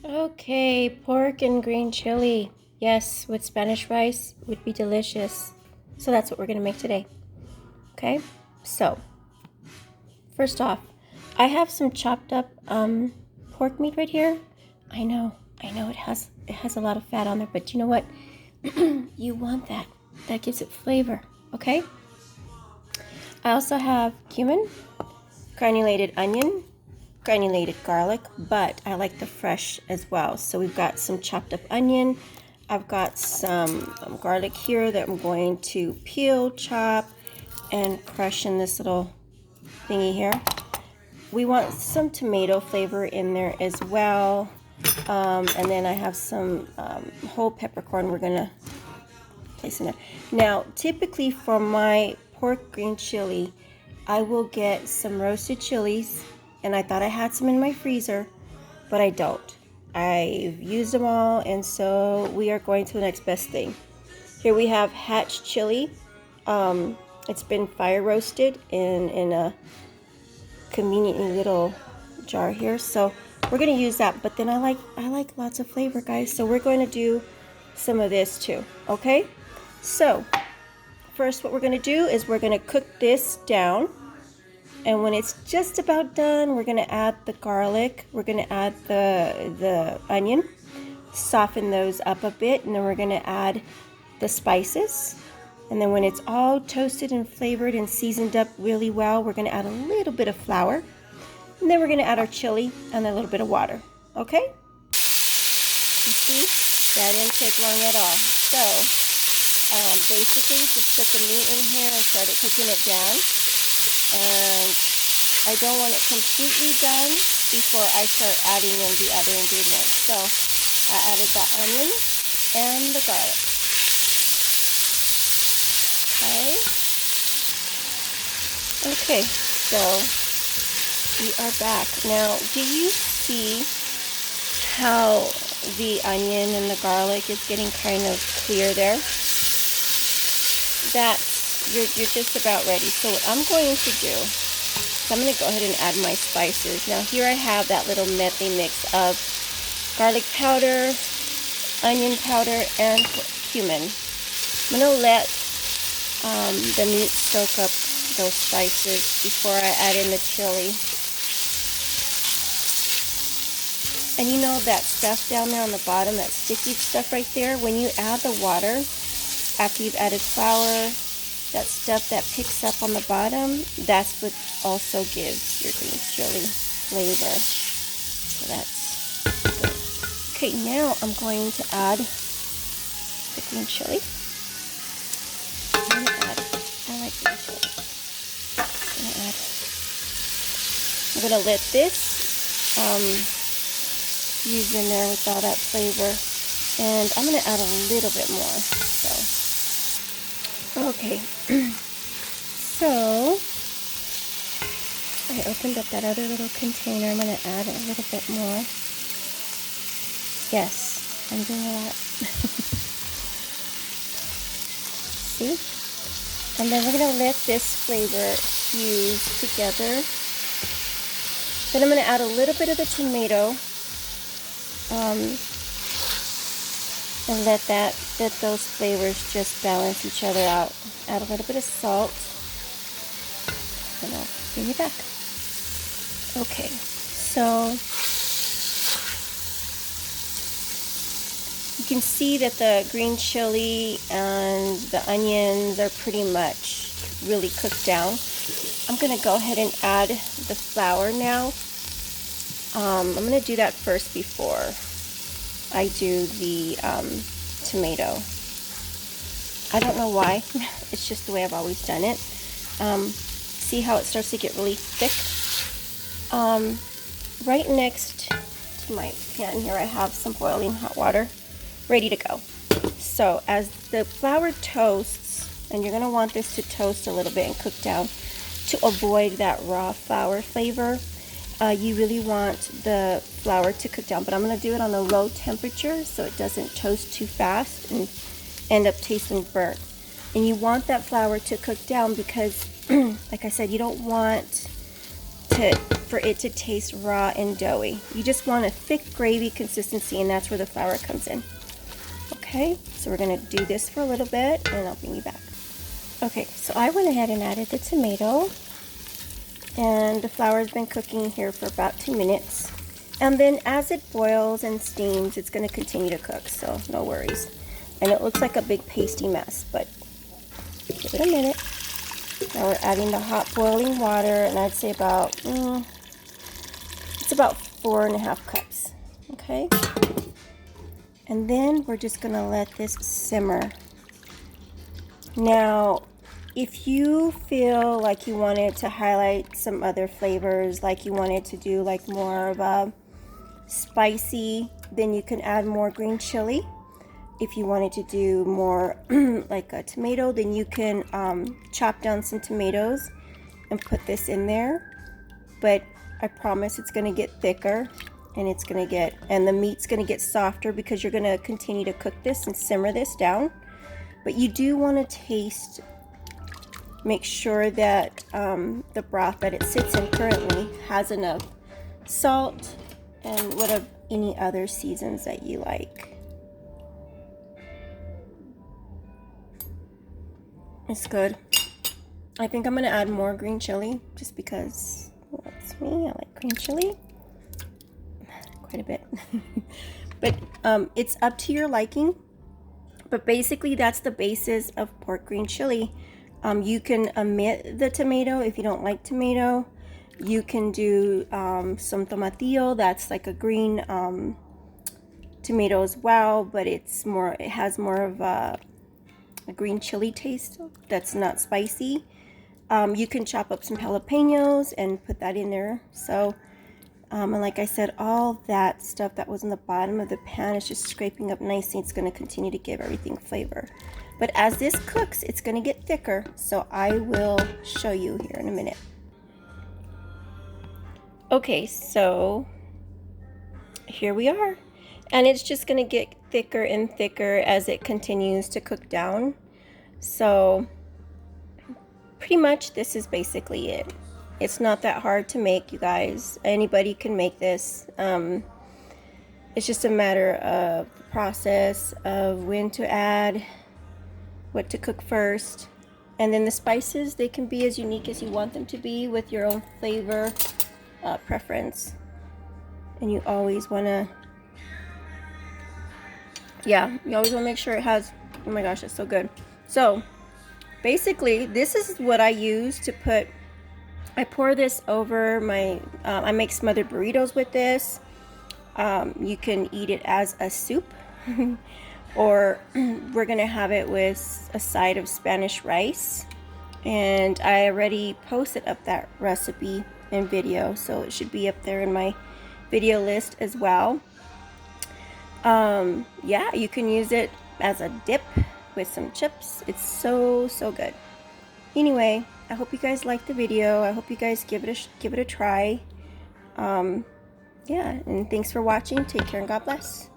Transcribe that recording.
Okay, pork and green chili. Yes, with Spanish rice would be delicious. So that's what we're gonna make today. Okay, so first off, I have some chopped up pork meat right here. I know, it has a lot of fat on there, but you know what? You want that. That gives it flavor. Okay. I also have cumin, granulated onion, granulated garlic, but I like the fresh as well. So we've got some chopped up onion. I've got some garlic here that I'm going to peel, chop, and crush in this little thingy here. We want some tomato flavor in there as well. And then I have some whole peppercorn we're gonna place in there. Now, typically for my pork green chili, I will get some roasted chilies, and I thought I had some in my freezer, but I don't. I've used them all, and so we are going to the next best thing. Here we have Hatch chili. It's been fire roasted in a conveniently little jar here, so we're going to use that. But then I like lots of flavor, guys, so we're going to do some of this too. Okay, so first what we're going to do is we're going to cook this down, and when it's just about done, we're going to add the garlic, we're going to add the onion, soften those up a bit, and then we're going to add the spices. And then when it's all toasted and flavored and seasoned up really well, we're going to add a little bit of flour. And then we're going to add our chili and a little bit of water. Okay? You see? That didn't take long at all. So, basically, just put the meat in here and started cooking it down. And I don't want it completely done before I start adding in the other ingredients. So, I added the onion and the garlic. Okay, so we are back. Now, do you see how the onion and the garlic is getting kind of clear there? You're just about ready. So what I'm going to do is I'm going to go ahead and add my spices. Now here I have that little medley mix of garlic powder, onion powder, and cumin. I'm going to let the meat soak up those spices before I add in the chili. And you know that stuff down there on the bottom, that sticky stuff right there, when you add the water, after you've added flour, that stuff that picks up on the bottom, that's what also gives your green chili flavor. So that's good. Okay, now I'm going to add the green chili. I like green chili. I'm going to let this use in there with all that flavor, and I'm going to add a little bit more. Okay, so I opened up that other little container. I'm going to add a little bit more. Yes, I'm doing a lot. See? And then we're going to let this flavor fuse together. Then I'm going to add a little bit of the tomato and let those flavors just balance each other out. Add a little bit of salt, and I'll bring you back. Okay, so you can see that the green chili and the onions are pretty much really cooked down. I'm going to go ahead and add the flour now. I'm going to do that first before I do the tomato. I don't know why. It's just the way I've always done it. See how it starts to get really thick? Right next to my pan here, I have some boiling hot water ready to go. So as the flour toasts, and you're going to want this to toast a little bit and cook down to avoid that raw flour flavor, you really want the flour to cook down, but I'm going to do it on a low temperature so it doesn't toast too fast and end up tasting burnt. And you want that flour to cook down because, like I said, you don't want for it to taste raw and doughy. You just want a thick gravy consistency, and that's where the flour comes in. Okay, so we're gonna do this for a little bit and I'll bring you back. Okay, so I went ahead and added the tomato, and the flour has been cooking here for about 2 minutes. And then as it boils and steams, it's gonna continue to cook, so no worries. And it looks like a big pasty mess, but give it a minute. Now we're adding the hot boiling water, and I'd say about, it's about 4.5 cups, okay? And then we're just gonna let this simmer. Now, if you feel like you wanted to highlight some other flavors, like you wanted to do like more of a spicy, then you can add more green chili. If you wanted to do more like a tomato, then you can chop down some tomatoes and put this in there. But I promise it's gonna get thicker, and and the meat's gonna get softer because you're gonna continue to cook this and simmer this down. But you do want to make sure that the broth that it sits in currently has enough salt and any other seasons that you like. It's good. I think I'm gonna add more green chili just because, well, that's me. I like green chili quite a bit. But it's up to your liking. But basically, that's the basis of pork green chili. You can omit the tomato if you don't like tomato. You can do some tomatillo. That's like a green tomato as well, but it has more of a green chili taste that's not spicy. You can chop up some jalapenos and put that in there. So, and like I said, all that stuff that was in the bottom of the pan is just scraping up nicely. It's going to continue to give everything flavor. But as this cooks, it's going to get thicker. So I will show you here in a minute. Okay, so here we are. And it's just going to get thicker and thicker as it continues to cook down. So pretty much this is basically it. It's not that hard to make, you guys. Anybody can make this. It's just a matter of the process of when to add, what to cook first. And then the spices, they can be as unique as you want them to be with your own flavor preference. And you always want to, you always want to make sure it has, oh my gosh, it's so good. So basically, this is what I use to put, I pour this over my, I make smothered burritos with this. You can eat it as a soup, or we're gonna have it with a side of Spanish rice. And I already posted up that recipe in video, so it should be up there in my video list as well. Yeah, you can use it as a dip with some chips. It's so good. Anyway, I hope you guys liked the video. I hope you guys give it a try. Yeah, and thanks for watching. Take care and God bless.